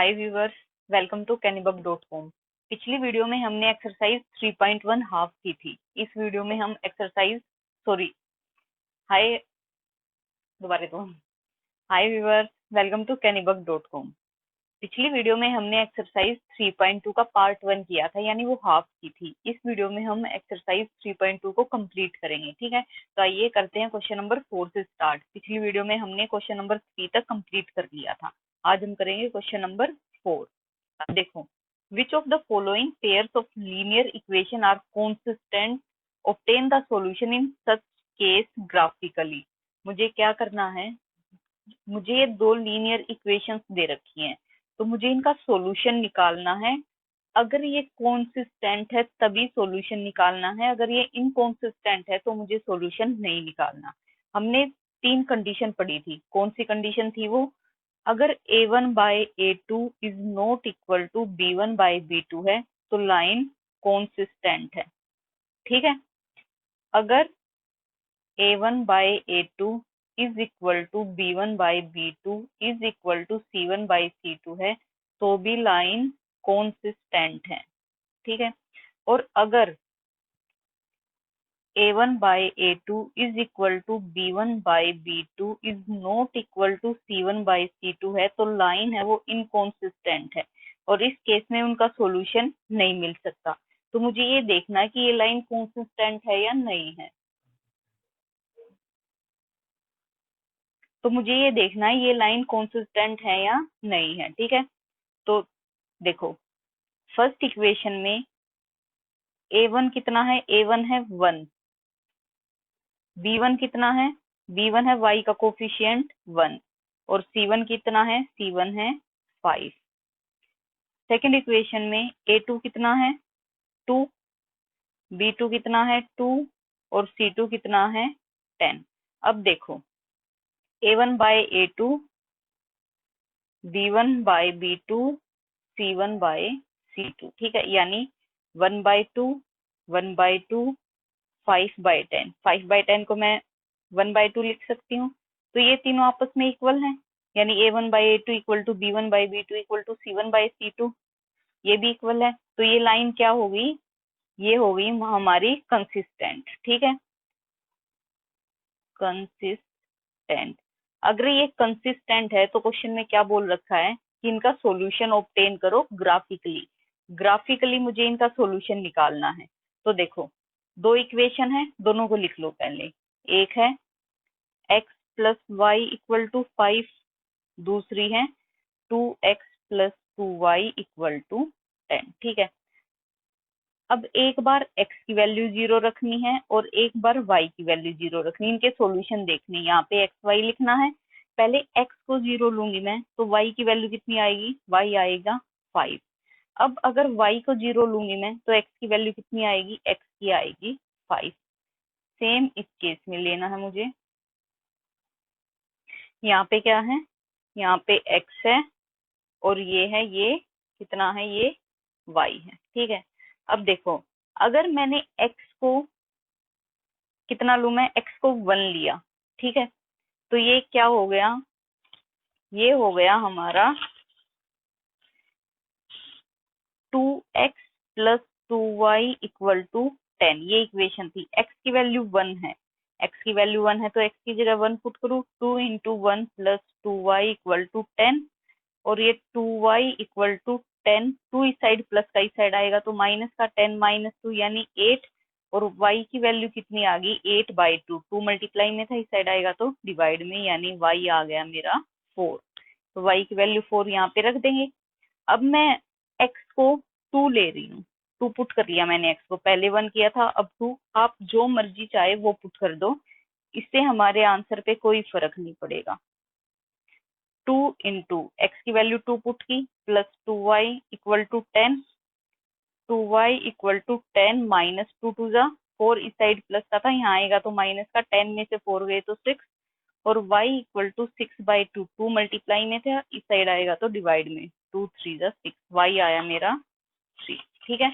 Hi viewers, welcome to canibug.com। पिछली video में हमने एक्सरसाइज 3.1 हाफ की थी। इस वीडियो में हम हाय दोबारा तो हाय व्यूअर्स, वेलकम टू canibug.com। पिछली वीडियो में हमने एक्सरसाइज 3.2 का पार्ट 1 किया था, यानी वो हाफ की थी। इस वीडियो में हम एक्सरसाइज 3.2 को कंप्लीट करेंगे। ठीक है, तो आइए करते हैं क्वेश्चन नंबर 4 से स्टार्ट। पिछली वीडियो में हमने क्वेश्चन नंबर 3 तक कंप्लीट कर लिया था। आज हम करेंगे क्वेश्चन नंबर 4। अब देखो, which of the following pairs of linear equation are consistent, obtain the solution in such case graphically. मुझे क्या करना है, मुझे ये दो लीनियर इक्वेशंस दे रखी हैं, तो मुझे इनका सॉल्यूशन निकालना है। अगर ये कॉन्सिस्टेंट है तभी सॉल्यूशन निकालना है, अगर ये इनकॉन्सिस्टेंट है तो मुझे सॉल्यूशन नहीं निकालना। हमने 3 कंडीशन पढ़ी थी। कौन सी कंडीशन थी वो? अगर a1 by a2 is not equal to b1 by b2 है तो लाइन कॉन्सिस्टेंट है। ठीक है, अगर a1 by a2 is equal to b1 by b2 is equal to c1 by c2 है तो भी लाइन कॉन्सिस्टेंट है। ठीक है, और अगर a1 by a2 is equal to b1 by b2 is not equal to c1 by c2 है तो लाइन है वो इनकॉन्सिस्टेंट है, और इस केस में उनका सॉल्यूशन नहीं मिल सकता। तो मुझे ये देखना है कि ये लाइन कॉन्सिस्टेंट है या नहीं है। तो मुझे ये देखना है ये लाइन कॉन्सिस्टेंट है या नहीं है। ठीक है, तो देखो, फर्स्ट इक्वेशन में a1 कितना है? a1 है 1। b1 कितना है? b1 है y का कोफिशिएंट 1, और c1 कितना है? c1 है 5। सेकंड इक्वेशन में a2 कितना है? 2, b2 कितना है? 2, और c2 कितना है? 10। अब देखो, a1 by a2, b1 by b2, c1 by c2। ठीक है, यानी 1 बाय 2, 1 बाय 2, 5 बाय 10। 5 बाय 10 को मैं 1 बाय 2 लिख सकती हूँ। तो ये तीनों आपस में इक्वल हैं, यानी a1 by a2 equal to b1 by b2 equal to c1 by c2, ये भी इक्वल है। तो ये लाइन क्या होगी? ये होगी हमारी कंसिस्टेंट। ठीक है, कंसिस्टेंट। अगर ये कंसिस्टेंट है तो क्वेश्चन में क्या बोल रखा है कि इनका सॉल्यूशन ऑब्टेन करो ग्राफिकली। ग्राफिकली मुझे इनका सॉल्यूशन निकालना है। तो देखो, दो इक्वेशन है, दोनों को लिख लो पहले। एक है x plus y equal to 5, दूसरी है 2x plus 2y equal to 10। ठीक है, अब एक बार x की वैल्यू 0 रखनी है और एक बार y की वैल्यू 0 रखनी है। इनके सॉल्यूशन देखने, यहाँ पे x y लिखना है। पहले x को 0 लूंगी मैं तो y की वैल्यू कितनी आएगी? y आएगा 5। अब अगर y को 0 लूंगी मैं तो x की वैल्यू कितनी आएगी? x की आएगी 5। सेम इस केस में लेना है मुझे। यहाँ पे क्या है? यहाँ पे x है, और ये है, ये कितना है? ये y है। ठीक है, अब देखो, अगर मैंने x को कितना लू? मैं x को 1 लिया। ठीक है, तो ये क्या हो गया? ये हो गया हमारा 2x plus 2y equal to 10। ये इक्वेशन थी। x की वैल्यू 1 है, x की वैल्यू 1 है तो x की जगह 1 पुट करूँ। 2 into 1 plus 2y equal to 10, और ये 2y इक्वल टू 10। 2 इस साइड प्लस का इस साइड आएगा तो माइनस का 10 माइनस 2 यानी 8, और y की वैल्यू कितनी आ गई? 8 बाई 2। 2 मल्टीप्लाई में था, इस साइड आएगा तो डिवाइड में, यानी y आ गया मेरा 4। तो y की वैल्यू 4 यहाँ पे रख देंगे। अब मैं x को 2 ले रही हूँ। 2 पुट कर लिया मैंने, x को पहले 1 किया था, अब 2। आप जो मर्जी चाहे वो पुट कर दो, इससे हमारे आंसर पे कोई फर्क नहीं पड़ेगा। 2 इंटू एक्स की वैल्यू 2 पुट की, plus 2y equal to 10। 2y equal to 10 minus 2 टू जा 4, इस साइड प्लस का था, यहाँ आएगा तो माइनस का। 10 में से 4 गए तो 6, और y equal to 6 by 2। 2 multiply में था, इस साइड आएगा तो डिवाइड में। 2 3 जा 6, y आया मेरा 3। ठीक है,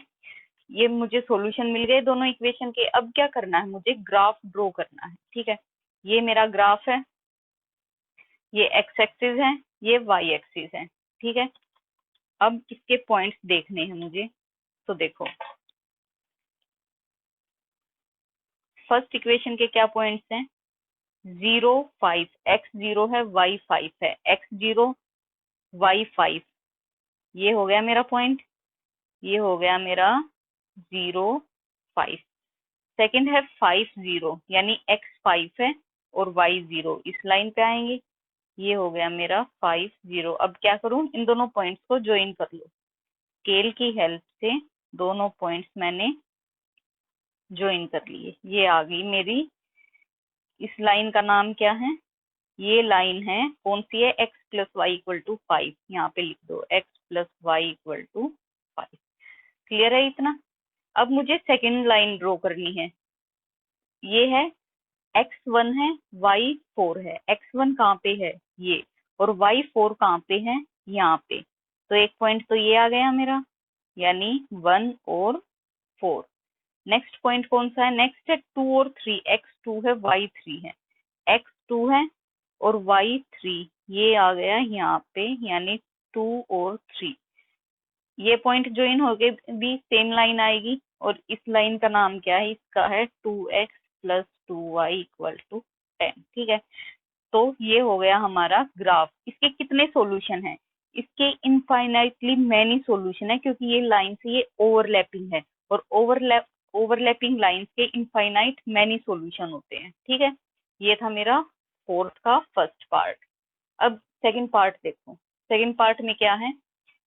ये मुझे सॉल्यूशन मिल गए दोनों इक्वेशन के। अब क्या करना है? मुझे ग्राफ ड्रॉ करना है। ठीक है, ये मेरा ग्राफ है, ये x एक्सिस है, ये y एक्सिस है। ठीक है, अब इसके पॉइंट्स देखने हैं मुझे, तो देखो फर्स्ट इक्वेशन के क्या पॉइंट्स हैं, 0 5, x0 है y5 है, x0 y5, ये हो गया मेरा पॉइंट, ये हो गया मेरा 0 5। सेकंड है 5 0 यानी x5 है और y0 इस लाइन पे आएंगे, ये हो गया मेरा 5 0। अब क्या करूं, इन दोनों पॉइंट्स को ज्वाइन कर लो, स्केल की हेल्प से दोनों पॉइंट्स मैंने ज्वाइन कर लिए, ये आ गई मेरी। इस लाइन का नाम क्या है, ये लाइन है कौन सी है, x plus y equal to 5, यहाँ पे लिख दो x plus y equal to 5। Clear है इतना। अब मुझे सेकेंड लाइन ड्रॉ करनी है, ये है x1 है y4 है, x1 कहाँ पे है ये, और y4 कहाँ पे है यहाँ पे, तो एक पॉइंट तो ये आ गया मेरा, यानी 1 और 4। नेक्स्ट पॉइंट कौन सा है, नेक्स्ट है 2 और 3, x2 है y3 है, x2 है और y3 ये आ गया यहाँ पे, यानी 2 और 3। ये पॉइंट ज्वाइन हो गए भी सेम लाइन आएगी, और इस लाइन का नाम क्या है, इसका है 2x plus 2y equal to 10। ठीक है, तो ये हो गया हमारा ग्राफ। इसके कितने सॉल्यूशन हैं, इसके इनफाइनाइटली मैनी सॉल्यूशन है, क्योंकि ये लाइन से ये ओवरलैपिंग है, और ओवरलैपिंग लाइंस के इनफाइनाइट मैनी सॉल्यूशन होते हैं। ठीक है, ये था मेरा फोर्थ का फर्स्ट पार्ट। अब सेकंड पार्ट देखो, सेकंड पार्ट में क्या है,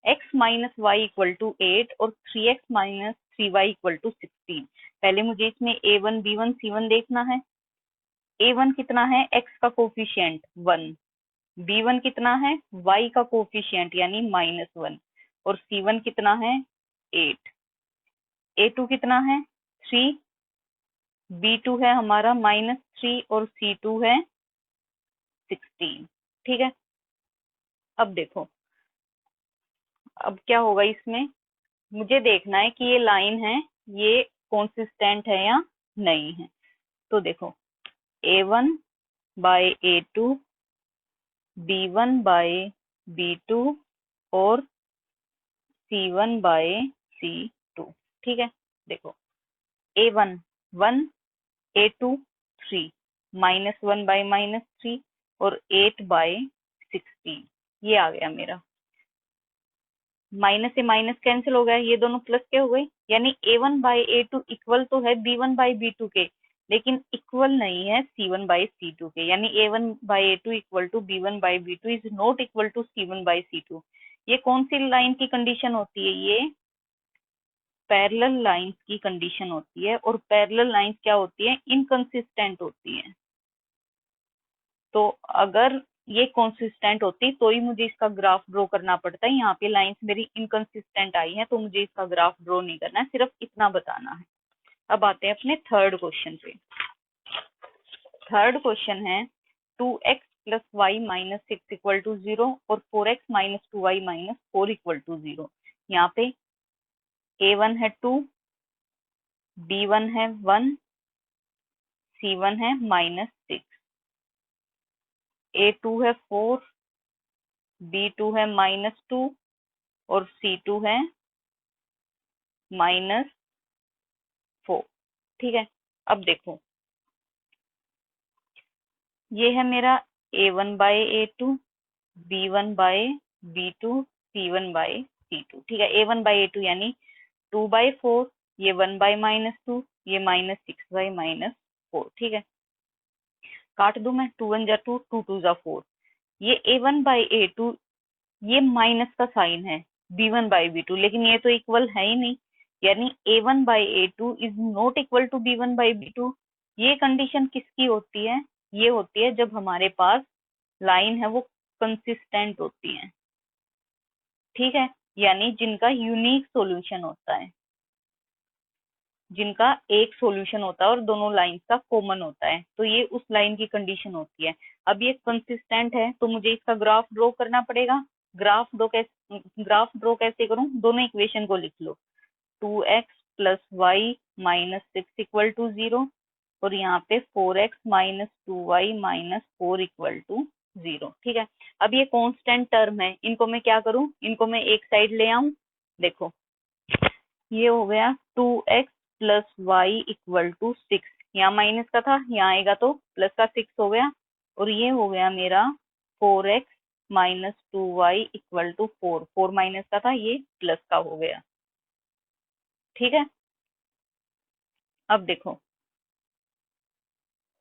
x minus y equal to 8 और 3x minus 3y equal to 16। पहले मुझे इसमें a1 b1 c1 देखना है। a1 कितना है, x का कोफिशिएंट 1, b1 कितना है, y का कोफिशिएंट यानी -1, और c1 कितना है 8, a2 कितना है 3, b2 है हमारा -3 और c2 है 16। ठीक है, अब देखो अब क्या होगा इसमें, मुझे देखना है कि ये लाइन है ये कॉन्सिस्टेंट है या नहीं है। तो देखो a1 by a2, b1 by b2 और c1 बाय c2। ठीक है, देखो a1 1, a2 3, -1 बाय -3 और 8 बाय 16, ये आ गया मेरा। माइनस से माइनस कैंसिल हो गया, ये दोनों प्लस के हो गए, यानी a1 बाय a2 इक्वल तो है b1 बाय b2 के, लेकिन इक्वल नहीं है c1 बाय c2 के, यानी a1 by a2 equal to b1 by b2 is not equal to c1 by c2। ये कौन सी लाइन की कंडीशन होती है, ये पैरेलल लाइंस की कंडीशन होती है, और पैरेलल लाइंस क्या होती है, इनकंसिस्टेंट होती है। तो अगर ये कंसिस्टेंट होती तो ही मुझे इसका ग्राफ ड्रॉ करना पड़ता है, यहाँ पे लाइंस मेरी इनकंसिस्टेंट आई है तो मुझे इसका ग्राफ ड्रॉ नहीं करना है, सिर्फ इतना बताना है। अब आते हैं अपने थर्ड क्वेश्चन पे। थर्ड क्वेश्चन है 2x plus y minus 6 equal to 0 और 4x minus 2y minus 4 equal to 0। यहाँ पे a1 है 2, b1 है 1, c1 है -6, a2 है 4, b2 है -2 और c2 है -4। ठीक है, अब देखो ये है मेरा a1 by a2, b1 by b2, c1 by c2। ठीक है, a1 बाय a2 यानी 2 बाय 4, ये 1 बाय -2, ये -6 बाय -4। ठीक है, काट दू मैं, 2 1 जा 2, 2 2 जा 4। ये a1 बाय a2 ये माइनस का साइन है b1 बाय b2, लेकिन ये तो इक्वल है ही नहीं, यानी a1 by a2 is not equal to b1 by b2। ये कंडीशन किसकी होती है, ये होती है जब हमारे पास लाइन है वो कंसिस्टेंट होती है। ठीक है, यानी जिनका यूनिक सॉल्यूशन होता है, जिनका एक सॉल्यूशन होता है और दोनों लाइन का कॉमन होता है, तो ये उस लाइन की कंडीशन होती है। अब ये कंसिस्टेंट है तो मुझे इसका ग्राफ ड्रॉ करना पड़ेगा। ग्राफ ड्रॉ कैसे करूं, दोनों इक्वेशन को लिख लो, 2x plus y minus 6 equal to 0 और यहाँ पे 4x minus 2y minus 4 equal to 0। ठीक है, अब ये कांस्टेंट टर्म है, इनको मैं क्या करूं, इनको मैं एक साइड ले आऊं। देखो ये हो गया 2x plus y equal to 6, यहाँ माइनस का था, यहाँ आएगा तो प्लस का 6 हो गया, और ये हो गया मेरा 4x minus 2y equal to 4, 4 minus का था, ये प्लस का हो गया। ठीक है, अब देखो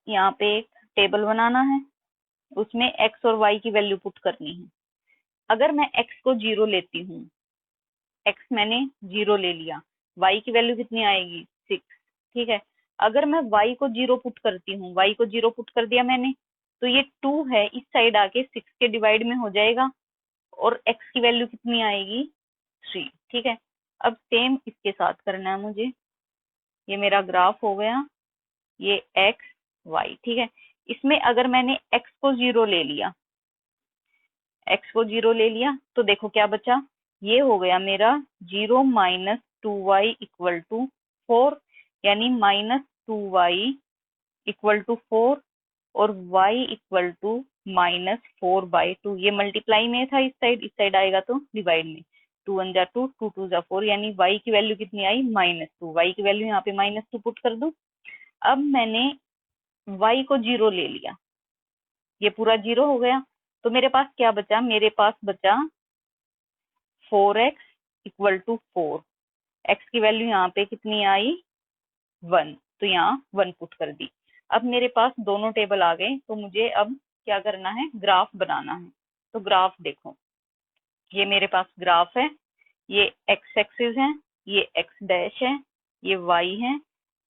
यहाँ पे एक टेबल बनाना है, उसमें x और y की वैल्यू पुट करनी है। अगर मैं x को 0 लेती हूँ, x मैंने 0 ले लिया, y की वैल्यू कितनी आएगी 6। ठीक है, अगर मैं y को 0 पुट करती हूँ, y को 0 पुट कर दिया मैंने, तो ये 2 है, इस साइड आके 6 के डिवाइड में हो जाएगा, और x की वैल्यू कितनी आएगी 3। ठीक है, अब सेम इसके साथ करना है मुझे। ये मेरा ग्राफ हो गया, ये x y। ठीक है, इसमें अगर मैंने x को 0 ले लिया, x को 0 ले लिया, तो देखो क्या बचा, ये हो गया मेरा 0 माइनस 2y इक्वल टू 4, यानी माइनस 2y इक्वल टू 4, और y इक्वल टू -4/2। ये मल्टीप्लाई में था, इस साइड आएगा तो डिवाइड में, 2 1 जा 2, 2 2 जा 4, यानी y की वैल्यू कितनी आई -2। y की वैल्यू यहाँ पे -2 पुट कर दूं। अब मैंने y को 0 ले लिया, ये पूरा 0 हो गया, तो मेरे पास क्या बचा, मेरे पास बचा 4x इक्वल टू 4। x की वैल्यू यहाँ पे कितनी आई 1, तो यहाँ 1 पुट कर दी। अब मेरे पास दोनों टेबल आ गए, तो मुझे अब क्या करना है, ग्राफ बनाना है। तो ग्राफ देखो, ये मेरे पास ग्राफ है, ये x एक्सिस है, ये x डैश है, ये y है,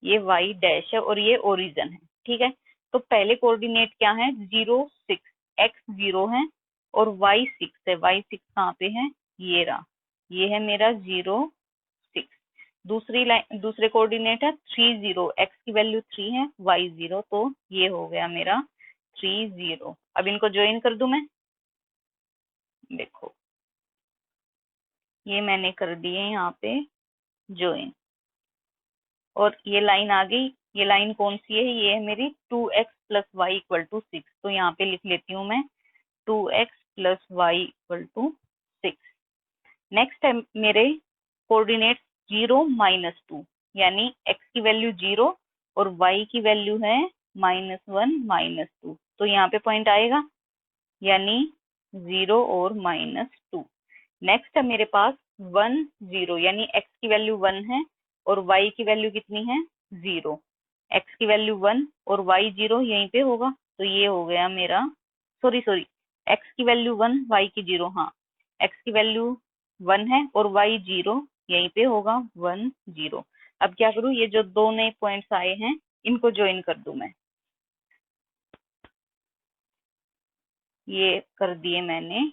ये y डैश है, और ये ओरिजिन है। ठीक है, तो पहले कोऑर्डिनेट क्या है 0 6, x 0 है और y 6 है। y 6 कहाँ पे है, ये रहा, ये है मेरा 0 6। दूसरी लाइन, दूसरे कोऑर्डिनेट है 3 0, x की वैल्यू 3 है, y 0, तो ये हो गया मेरा 3 0। अब इनको ज्वाइन कर दूं मैं, देखो ये मैंने कर दिए यहाँ पे ज्वाइन, और ये लाइन आ गई। ये लाइन कौन सी है, ये है मेरी 2x plus y equal to 6, तो यहाँ पे लिख लेती हूँ मैं 2x plus y equal to 6। Next है मेरे कोऑर्डिनेट 0 -2, यानी x की वैल्यू 0 और y की वैल्यू है -1 -2, तो यहाँ पे पॉइंट आएगा, यानी 0 और -2। नेक्स्ट है मेरे पास 1 0, यानी x की वैल्यू 1 है और y की वैल्यू कितनी है 0। x की वैल्यू 1 और y 0 यहीं पे होगा, तो ये हो गया मेरा, सॉरी सॉरी, x की वैल्यू 1 y की 0, हाँ x की वैल्यू 1 है और y 0 यहीं पे होगा 1 0। अब क्या करूँ, ये जो दो नए पॉइंट्स आए हैं इनको ज्वाइन कर दूं मैं, ये कर दिए मैंने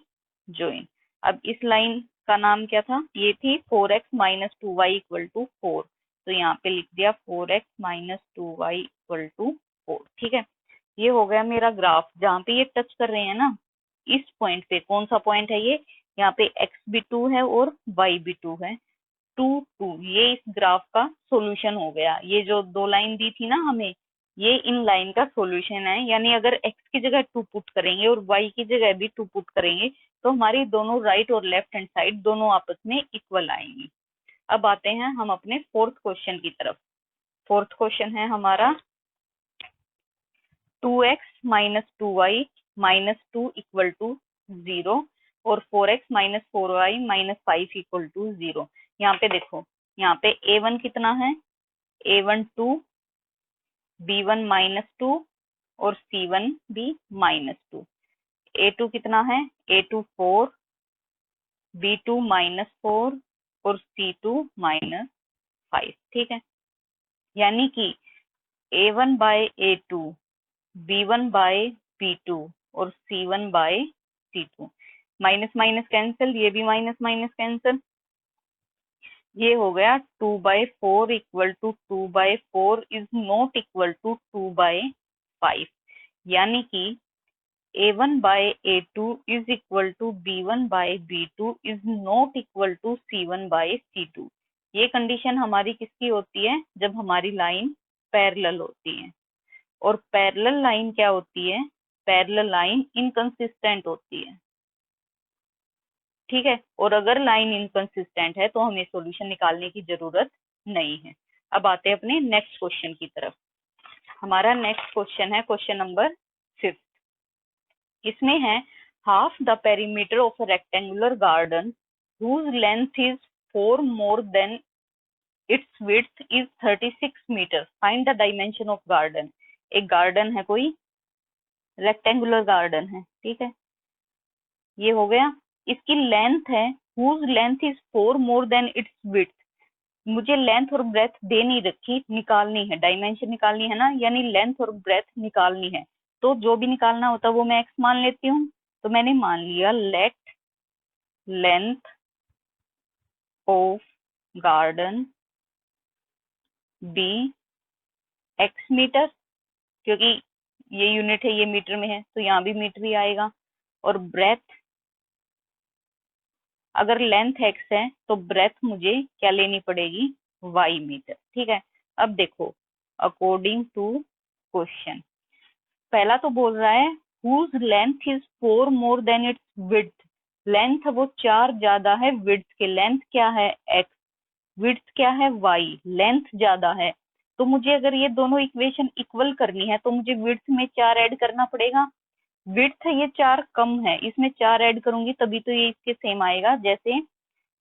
ज्वाइन। अब इस लाइन का नाम क्या था, ये थी 4x minus 2y equal to 4, तो यहाँ पे लिख दिया 4x minus 2y equal to 4। ठीक है, ये हो गया मेरा ग्राफ, जहाँ पे ये टच कर रहे हैं ना, इस पॉइंट पे, कौन सा पॉइंट है ये, यहाँ पे x भी 2 है और y भी 2 है, 2 2, ये इस ग्राफ का सॉल्यूशन हो गया। ये जो दो लाइन दी थी ना हमें, ये इन लाइन का सॉल्यूशन है, यानी अगर x की जगह 2 पुट करेंगे और y की जगह भी 2 पुट करेंगे, तो हमारी दोनों राइट और लेफ्ट हैंड साइड दोनों आपस में इक्वल आएंगी। अब आते हैं हम अपने फोर्थ क्वेश्चन की तरफ। फोर्थ क्वेश्चन है हमारा 2x minus 2y minus 2 equal to 0 और 4x minus 4y minus 5 equal to 0। यहाँ पे देखो, यहाँ पे a1 कितना है, a1 2, b1 -2 और c1 भी -2। a2 कितना है, a2 4, b2 -4 और c2 -5। ठीक है, यानी कि a1 by a2, b1 by b2 और c1 by c2। Minus minus cancel, ये भी माइनस माइनस कैंसिल, ये हो गया 2/4 equal to 2/4 is not equal to 2/5, यानी कि a1 by a2 is equal to b1 by b2 is not equal to c1 by c2। ये condition हमारी किसकी होती है, जब हमारी लाइन पैरेलल होती है। और पैरेलल लाइन क्या होती है, पैरेलल लाइन इनकंसिस्टेंट होती है, ठीक है। और अगर लाइन इनकंसिस्टेंट है तो हमें सॉल्यूशन निकालने की जरूरत नहीं है। अब आते हैं अपने नेक्स्ट क्वेश्चन की तरफ। हमारा नेक्स्ट क्वेश्चन है क्वेश्चन नंबर 5। इसमें है half the perimeter of a rectangular garden whose length is 4 more than its width is 36 metre, find the dimension of garden. एक गार्डन है, कोई रेक्टेंगुलर गार्डन है, ठीक है, ये हो गया। इसकी लेंथ है whose length is 4 more than its width। मुझे लेंथ और ब्रेथ दे नहीं रखी, निकालनी है, डायमेंशन निकालनी है ना, यानी लेंथ और ब्रेथ निकालनी है। तो जो भी निकालना होता है वो मैं एक्स मान लेती हूँ। तो मैंने मान लिया let length of garden be x metre, क्योंकि ये यूनिट है, ये मीटर में है, तो यहाँ भी मीटर ही आएगा। और ब्रेथ, अगर लेंथ एक्स है तो ब्रेथ मुझे क्या लेनी पड़ेगी, वाई मीटर, ठीक है। अब देखो, अकॉर्डिंग टू क्वेश्चन, पहला तो बोल रहा है whose length is 4 more than its width। Length वो 4 ज्यादा है विड्थ के। लेंथ क्या है, x, विड्थ क्या है, y, लेंथ ज्यादा है। तो मुझे अगर ये दोनों इक्वेशन इक्वल करनी है तो मुझे विड्थ में 4 ऐड करना पड़ेगा। विड्थ है ये 4 कम है, इसमें 4 ऐड करूंगी तभी तो ये इसके सेम आएगा। जैसे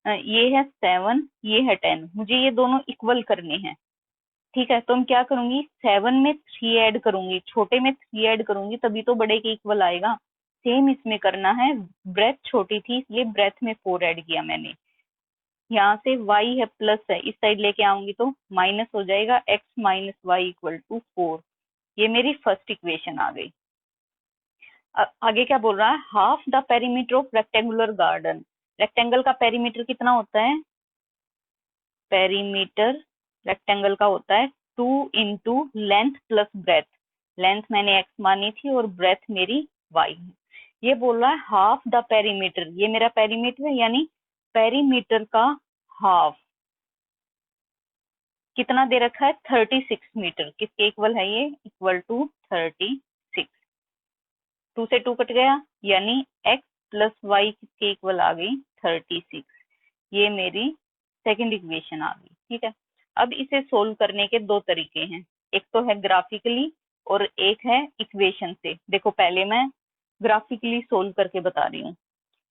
ये है 7, ये है 10, मुझे ये दोनों इक्वल करने हैं, ठीक है। तो हम क्या करूंगी, 7 में 3 ऐड करूंगी, छोटे में 3 ऐड करूंगी तभी तो बड़े के इक्वल आएगा। सेम इसमें करना है, ब्रेथ छोटी थी इसलिए ब्रेथ में 4 ऐड किया मैंने। यहाँ से y है प्लस है, इस साइड लेके आऊंगी तो माइनस हो जाएगा, x minus y equal to 4। ये मेरी फर्स्ट इक्वेशन आ गई। आगे क्या बोल रहा है, half the perimeter of rectangular garden. Rectangle का पेरीमीटर कितना होता है, पेरीमीटर रेक्टेंगल का होता है 2 into length plus breadth. Length मैंने x मानी थी और ब्रेथ मेरी y है। ये बोल रहा है हाफ द पेरीमीटर, ये मेरा पेरीमीटर है, यानी पेरीमीटर का हाफ कितना दे रखा है, 36 मीटर। किसके इक्वल है ये, इक्वल टू 36। 2 से 2 कट गया, यानी x प्लस वाई किसके इक्वल आ गई, 36। ये मेरी सेकंड इक्वेशन आ गई, ठीक है। अब इसे सोल्व करने के दो तरीके हैं, एक तो है ग्राफिकली और एक है इक्वेशन से। देखो पहले मैं ग्राफिकली सोल्व करके बता रही हूँ।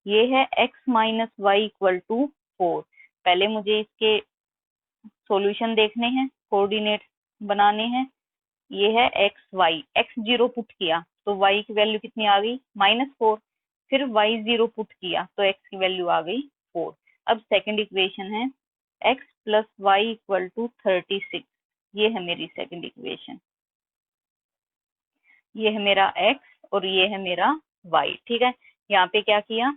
ये है x minus y equal to 4। पहले मुझे इसके सॉल्यूशन देखने हैं, कोऑर्डिनेट बनाने हैं। ये है x y, x zero put किया तो वाई की वैल्यू कितनी आ गई, -4। फिर वाई जीरो पुट किया तो एक्स की वैल्यू आ गई 4। अब सेकंड इक्वेशन है x plus y equal to 36। ये है मेरी सेकंड इक्वेशन, ये है मेरा एक्स और ये है मेरा वाई, ठीक है। यहाँ पे क्या किया,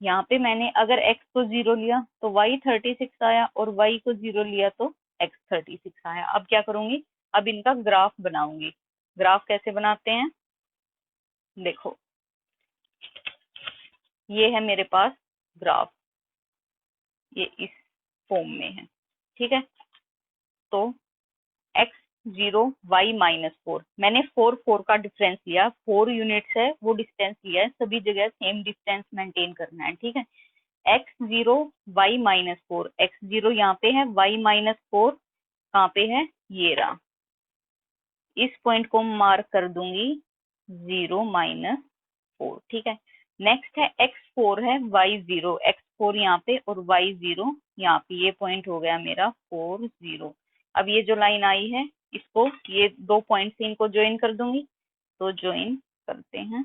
यहाँ पे मैंने अगर x को 0 लिया तो y 36 आया और y को 0 लिया तो x 36 आया। अब क्या करूंगी, अब इनका ग्राफ बनाऊंगी। ग्राफ कैसे बनाते हैं, देखो ये है मेरे पास ग्राफ, ये इस फॉर्म में है, ठीक है। तो x0 y -4, मैंने 4 का डिफरेंस लिया, 4 यूनिट्स है वो डिस्टेंस लिया है, सभी जगह सेम डिस्टेंस मेंटेन करना है, ठीक है। x0 y -4, x0 यहाँ पे है, y -4 कहाँ पे है, ये रहा। इस पॉइंट को मार्क कर दूंगी 0 -4, ठीक है। नेक्स्ट है x4 है, y0, x4 यहाँ पे और y0 यहाँ पे, ये पॉइंट हो गया मेरा 4 0। अब ये जो लाइन आई है इसको, ये दो पॉइंट से इनको ज्वाइन कर दूंगी, तो ज्वाइन करते हैं।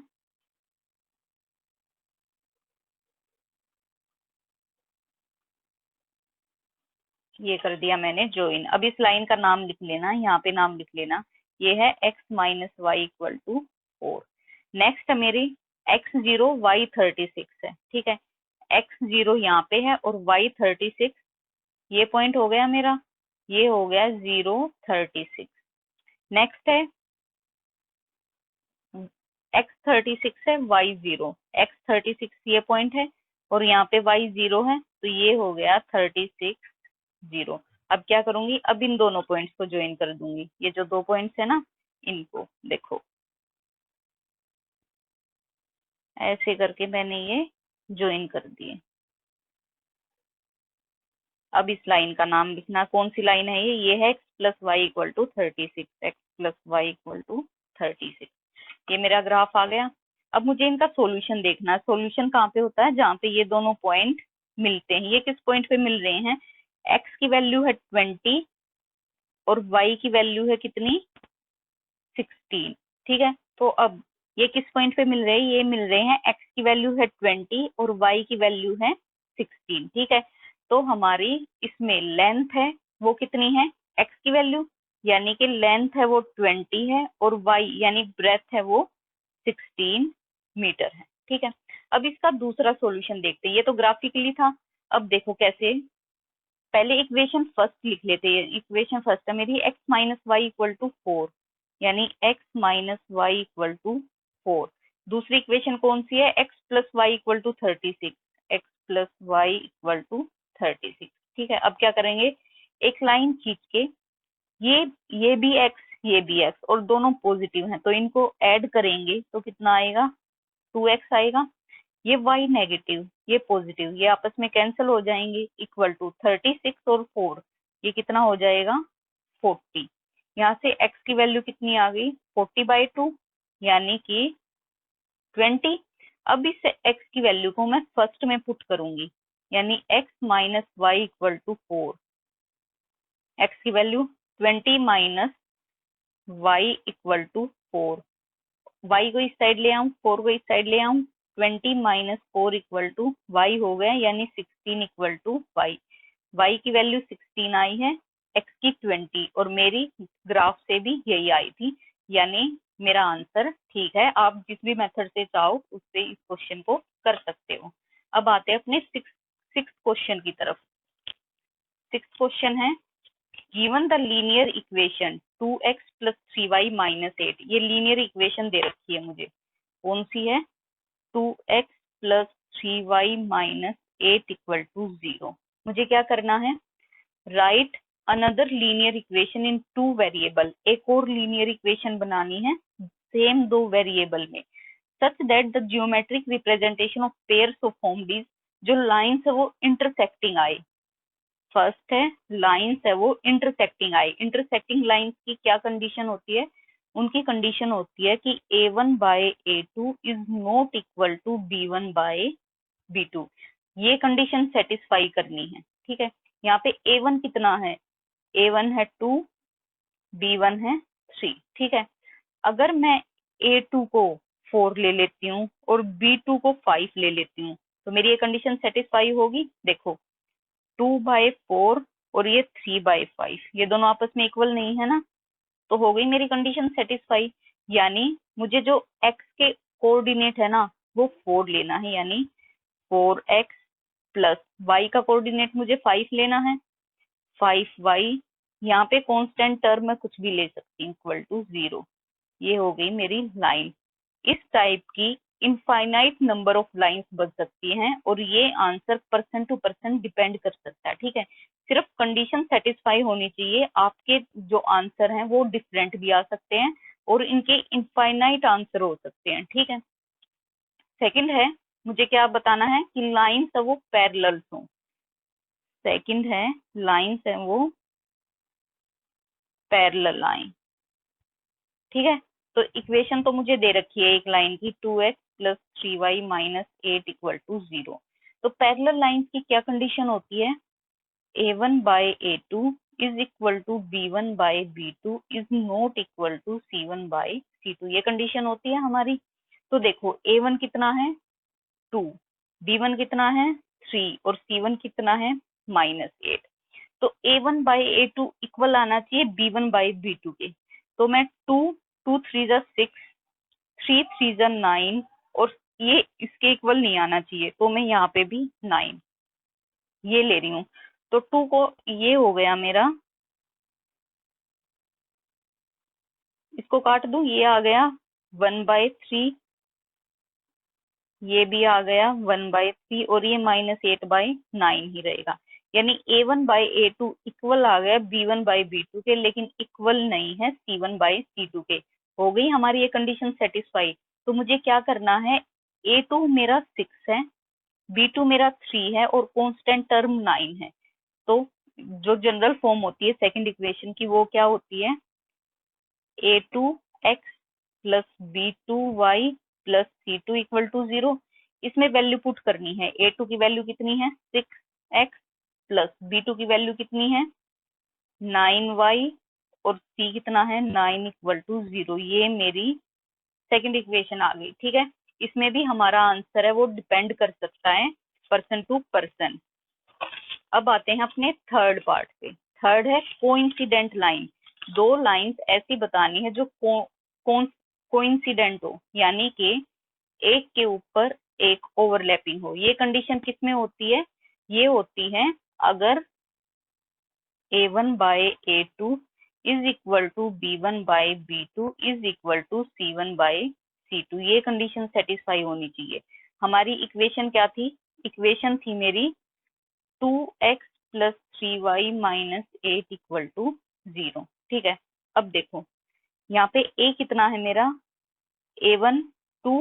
ये कर दिया मैंने ज्वाइन। अब इस लाइन का नाम लिख लेना, यहाँ पे नाम लिख लेना, ये है x minus y equal to 4। Next मेरी x0 y36 है, ठीक है। x0 यहाँ पे है और y36, ये पॉइंट हो गया मेरा, ये हो गया 0 36। नेक्स्ट है x36 है, y0, x36 ये पॉइंट है और यहाँ पे y0 है, तो ये हो गया 36 0। अब क्या करूंगी, अब इन दोनों पॉइंट्स को ज्वाइन कर दूंगी, ये जो दो पॉइंट्स है ना, इनको देखो, ऐसे करके मैंने ये ज्वाइन कर दिए। अब इस लाइन का नाम लिखना, कौन सी लाइन है ये है x plus y equal to 36, x plus y equal to 36। ये मेरा ग्राफ आ गया। अब मुझे इनका सॉल्यूशन देखना है। सॉल्यूशन कहाँ पे होता है? जहाँ पे ये दोनों पॉइंट मिलते हैं। ये किस पॉइंट पे मिल रहे हैं? x की वैल्यू है 20 और y की वैल्यू है कितनी? 16। ठीक है, तो अब ये किस पॉइंट पे मिल रहे हैं? ये मिल रहे हैं x की वैल्यू है 20 और y की वैल्यू है 16। ठीक है, तो हमारी इसमें लेंथ है वो कितनी है? x की वैल्यू यानी कि लेंथ है वो 20 है और y यानी ब्रेथ है वो 16 मीटर है। ठीक है, अब इसका दूसरा सॉल्यूशन देखते हैं। ये तो ग्राफिकली था। अब देखो कैसे, पहले इक्वेशन फर्स्ट लिख लेते हैं। इक्वेशन फर्स्ट है मेरी x minus y equal to 4, यानी x minus y equal to 4। दूसरी इक्वेशन कौन सी है? x plus y equal to 36, x plus y equal to 36। ठीक है, अब क्या करेंगे? एक लाइन खींच के ये भी x ये भी x और दोनों पॉजिटिव हैं, तो इनको ऐड करेंगे तो कितना आएगा? 2x आएगा। ये y नेगेटिव ये पॉजिटिव, ये आपस में कैंसिल हो जाएंगे। इक्वल टू 36 और 4, ये कितना हो जाएगा? 40। यहाँ से x की वैल्यू कितनी आ गई? 40/2 यानी कि 20। अब इस x की वैल्यू को मैं फर्स्ट में पुट करूंगी, यानी x minus y equal to 4। x की value 20 minus y equal to 4। y को इस साइड ले आऊं, 4 को इस साइड ले आऊं, 20 माइनस 4 इक्वल टू y हो गया, यानी 16 इक्वल टू y। y की वैल्यू 16 आई है, x की 20, और मेरी ग्राफ से भी यही आई थी, यानी मेरा आंसर ठीक है। आप जिस भी मेथड से चाहो उससे इस क्वेश्चन को कर सकते हो। अब आते हैं अपने सिक्स क्वेश्चन की तरफ। सिक्स क्वेश्चन है, given the linear equation 2x plus 3y minus 8। ये लीनियर इक्वेशन दे रखी है मुझे, कौन सी है? 2x plus 3y minus 8 equal to 0। मुझे क्या करना है? Right another linear equation in 2 variable. एक और लीनियर इक्वेशन बनानी है सेम 2 वेरिएबल में, such that the geometric representation of pairs of formed, जो लाइंस है वो इंटरसेक्टिंग आए। फर्स्ट है लाइंस है वो इंटरसेक्टिंग आई। इंटरसेक्टिंग लाइंस की क्या कंडीशन होती है? उनकी कंडीशन होती है कि a1 by a2 is not equal to b1 by b2। ये कंडीशन सेटिस्फाई करनी है। ठीक है, यहाँ पे a1 कितना है? a1 है 2, b1 है 3। ठीक है, अगर मैं a2 को 4 ले लेती हूँ और b2 को 5 ले लेती हूँ, तो मेरी ये कंडीशन सेटिस्फाई होगी। देखो 2/4 और ये 3/5, ये दोनों आपस में इक्वल नहीं है ना, तो हो गई मेरी कंडीशन सेटिस्फाई। यानी मुझे जो x के कोऑर्डिनेट है ना वो 4 लेना है, यानी 4x प्लस y का कोऑर्डिनेट मुझे 5 लेना है, 5y। यहाँ पे कांस्टेंट टर्म में कुछ भी ले सकती हूँ, इक्वल टू 0। ये हो गई मेरी लाइन। इस टाइप की इनफाइनाइट नंबर ऑफ लाइंस बन सकती हैं और ये answer person to person depend कर सकता है। ठीक है, सिर्फ कंडीशन सेटिस्फाई होनी चाहिए, आपके जो आंसर हैं वो डिफरेंट भी आ सकते हैं और इनके इनफाइनाइट आंसर हो सकते हैं। ठीक है, सेकंड है, मुझे क्या बताना है कि लाइंस है वो पैरेलल हो। सेकंड है लाइंस है वो पैरेलल आए। ठीक है, तो इक्वेशन तो मुझे दे रखी है एक लाइन की 2x plus 3y minus 8 equal to 0। तो पैरेलल लाइंस की क्या कंडीशन होती है? a1 by a2 is equal to b1 by b2 is not equal to c1 by c2। ये कंडीशन होती है हमारी। तो देखो a1 कितना है? 2, b1 कितना है? 3 और c1 कितना है? -8। तो a1 बाई a2 इक्वल आना चाहिए b1 बाई b2 के। तो मैं 2, 2 3 जा 6, 3 3 जा 9 और ये इसके इक्वल नहीं आना चाहिए, तो मैं यहाँ पे भी 9 ये ले रही हूँ। तो 2 को ये हो गया मेरा, इसको काट दूं, ये आ गया 1/3, ये भी आ गया 1/3 और ये -8/9 ही रहेगा। यानी a1 बाई a2 इक्वल आ गया b1 बाई b2 के, लेकिन इक्वल नहीं है c1 बाई c2 के। हो गई हमारी ये कंडीशन सेटिस्फाई। तो मुझे क्या करना है? A2 मेरा 6 है, B2 मेरा 3 है और कांस्टेंट टर्म 9 है। तो जो जनरल फॉर्म होती है सेकंड इक्वेशन की वो क्या होती है, A2x plus B2y plus C2 equal to 0। इसमें वैल्यू पुट करनी है। A2 की वैल्यू कितनी है 6x प्लस B2 की वैल्यू कितनी है 9y और C कितना है 9 इक्वल टू 0। ये मेरी सेकंड इक्वेशन आ गई। ठीक है, इसमें भी हमारा आंसर है वो डिपेंड कर सकता है पर्सन टू पर्सन। अब आते हैं अपने थर्ड पार्ट पे। थर्ड है कोइंसिडेंट लाइन। दो लाइंस ऐसी बतानी है जो कोइंसिडेंट हो, यानी कि एक के ऊपर एक ओवरलैपिंग हो। ये कंडीशन किस में होती है, ये होती है अगर A1 by A2 is equal to B1 by B2 is equal to C1 by C2। ये कंडीशन सेटिस्फाई होनी चाहिए। हमारी इक्वेशन क्या थी, इक्वेशन थी मेरी 2x plus 3y minus 8 equal to 0। ठीक है, अब देखो यहाँ पे a कितना है मेरा, A1 2,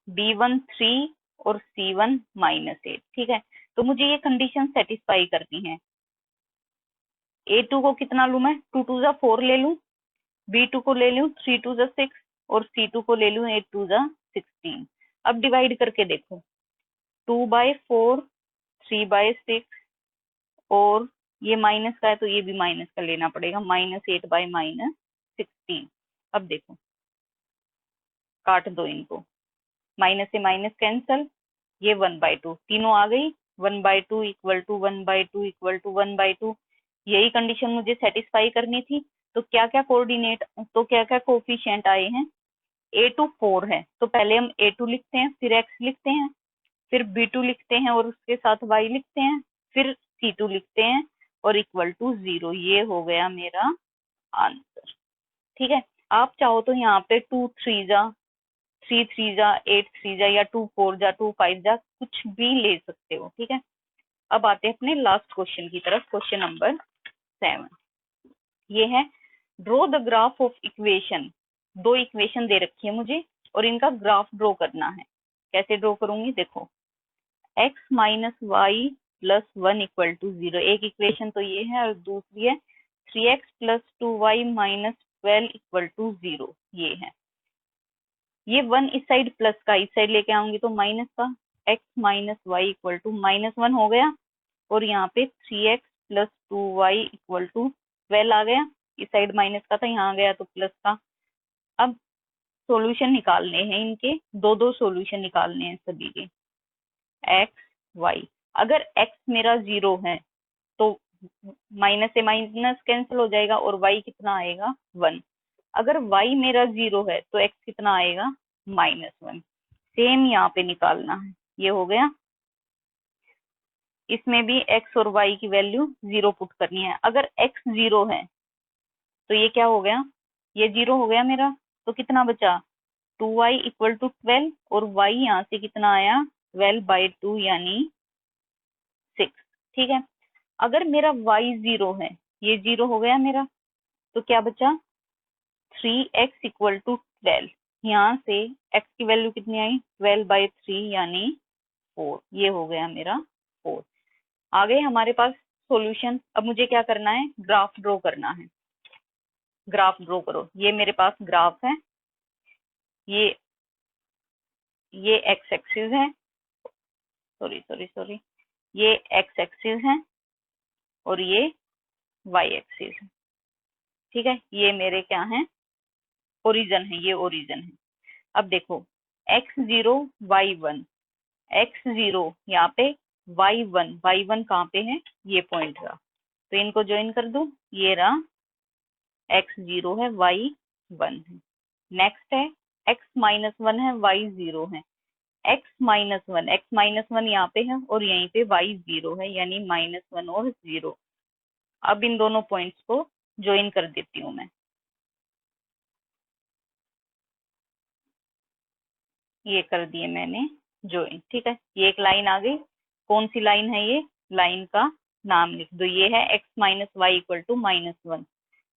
B1 3 और C1 माइनस 8। ठीक है, तो मुझे ये कंडीशन सेटिस्फाई करनी है। A2 को कितना लूं मैं, 2 2 जा 4 ले लूं, B2 को ले लूं 3 2 जा 6 और C2 को ले लूं 8 2 जा 16। अब डिवाइड करके देखो, 2 बाय 4, 3 बाय 6 और ये माइनस का है तो ये भी माइनस का लेना पड़ेगा, -8 बाय -16। अब देखो काट दो इनको, माइनस से माइनस कैंसल, ये 1/2 तीनों आ गई, 1/2 इक्वल टू 1/2 इक्वल टू 1/2। यही कंडीशन मुझे सेटिस्फाई करनी थी। तो क्या क्या कोऑर्डिनेट, तो क्या क्या कोफिशिएंट आए हैं, A2 4 है तो पहले हम A2 लिखते हैं, फिर x लिखते हैं, फिर B2 लिखते हैं और उसके साथ y लिखते हैं, फिर C2 लिखते हैं और इक्वल टू 0। ये हो गया मेरा आंसर। ठीक है, आप चाहो तो यहाँ पे 2 3 जा 3 3 जा 8 3 जा या 2 4 जा 2 5 जा कुछ भी ले सकते हो। ठीक है, अब आते हैं अपने लास्ट क्वेश्चन की तरफ, क्वेश्चन नंबर 7। ये है draw the graph of equation. दो इक्वेशन दे रखी है मुझे और इनका ग्राफ ड्रॉ करना है। कैसे ड्रॉ करूंगी, देखो x minus y plus 1 equal to 0, एक इक्वेशन तो ये है और दूसरी है 3x plus 2y minus 12 equal to 0। ये है, ये 1 इस साइड प्लस का इस साइड लेके आऊंगी तो माइनस का, x minus y equal to -1 हो गया और यहाँ पे 3x plus 2y equal to 12 आ गया, इस साइड माइनस का था यहाँ आ गया तो प्लस का। अब सॉल्यूशन निकालने हैं इनके, दो दो सॉल्यूशन निकालने हैं सभी के, x y। अगर x मेरा 0 है तो माइनस से माइनस कैंसिल हो जाएगा और y कितना आएगा 1। अगर y मेरा 0 है तो x कितना आएगा -1। सेम यहाँ पे निकालना है, ये हो गया। इसमें भी x और y की वैल्यू 0 पुट करनी है। अगर x 0 है तो ये क्या हो गया, ये 0 हो गया मेरा, तो कितना बचा 2y इक्वल टू 12 और y यहाँ से कितना आया 12/2 यानी 6। ठीक है, अगर मेरा y 0 है, ये 0 हो गया मेरा, तो क्या बचा 3x इक्वल टू 12, यहाँ से x की वैल्यू कितनी आई 12/3 यानी 4। ये हो गया मेरा 4। आ गए हमारे पास सॉल्यूशन। अब मुझे क्या करना है, ग्राफ ड्रॉ करना है। ग्राफ ड्रॉ करो, ये मेरे पास ग्राफ है, ये एक्स एक्सिस है, सॉरी ये एक्स एक्सिस है और ये वाई एक्सिस है। ठीक है, ये मेरे क्या है ओरिजन है, ये ओरिजन है। अब देखो x0 y1, x0 यहाँ पे y1 कहाँ पे है, ये पॉइंट रहा, तो इनको ज्वाइन कर दूं, ये रहा x0 है y1 है। नेक्स्ट है x-1 है y0 है, x-1 यहाँ पे है और यहीं पे y0 है यानी -1 और 0। अब इन दोनों पॉइंट्स को ज्वाइन कर देती हूँ मैं, ये कर दिए मैंने ज्वाइन। ठीक है, ये एक लाइन आ गई। कौन सी लाइन है ये, लाइन का नाम लिख दो, ये है x-y equal to -1,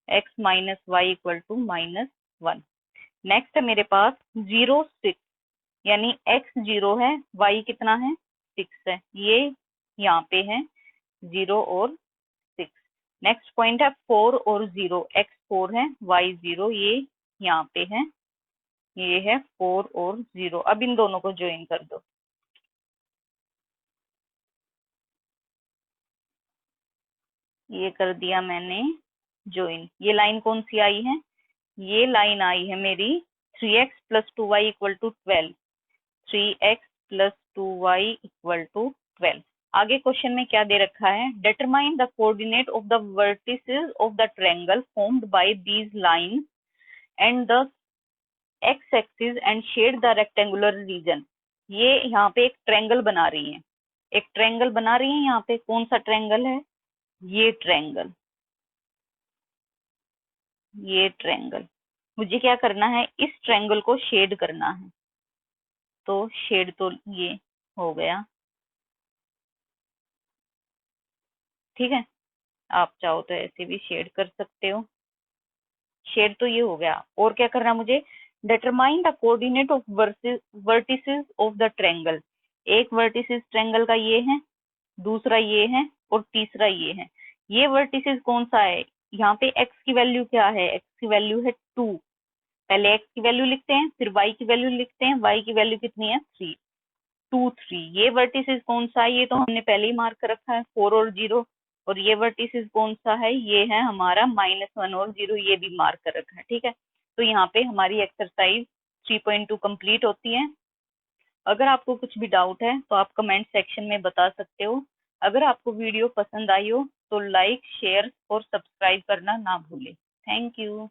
x-y equal to -1। Next है मेरे पास 0 6, यानी x 0 है, y कितना है 6 है, ये यहाँ पे है 0 और 6। नेक्स्ट पॉइंट है 4 और 0, x 4 है y 0, ये यहाँ पे है, ये है 4 और 0। अब इन दोनों को ज्वाइन कर दो। ये कर दिया मैंने ज्वाइन। ये लाइन कौन सी आई है, ये लाइन आई है मेरी 3x + 2y = 12, 3x + 2y = 12। आगे क्वेश्चन में क्या दे रखा है, determine the coordinate of the vertices of the triangle formed by these lines and the x axis and shade the rectangular region. ये यहाँ पे एक ट्रायंगल बना रही है, एक ट्रायंगल बना रही है। यहाँ पे कौन सा ट्रायंगल है, ये ट्रायंगल, ये ट्रायंगल। मुझे क्या करना है, इस ट्रायंगल को शेड करना है। तो शेड तो ये हो गया, ठीक है। आप चाहो तो ऐसे भी शेड कर सकते हो। शेड तो ये हो गया। और क्या करना मुझे, determine the coordinate of vertices of the triangle. एक वर्टिसेस ट्रायंगल का ये है, दूसरा ये है और तीसरा ये है। ये वर्टिसेस कौन सा है, यहाँ पे x की वैल्यू क्या है, x की वैल्यू है 2। पहले x की वैल्यू लिखते हैं, फिर y की वैल्यू लिखते हैं। y की वैल्यू कितनी है 3, 2 3। ये वर्टिसेस कौन सा है, ये तो हमने पहले ही मार्क कर रखा है 4 और 0। और ये वर्टिसेस कौन सा है, ये है हमारा -1 और 0, ये भी मार्क कर रखा है, ठीक है। तो यहाँ पे हमारी एक्सरसाइज 3.2 कंप्लीट होती है। अगर आपको कुछ भी डाउट है तो आप कमेंट सेक्शन में बता सकते हो। अगर आपको वीडियो पसंद आई हो तो लाइक, शेयर और सब्सक्राइब करना ना भूलें। Thank you.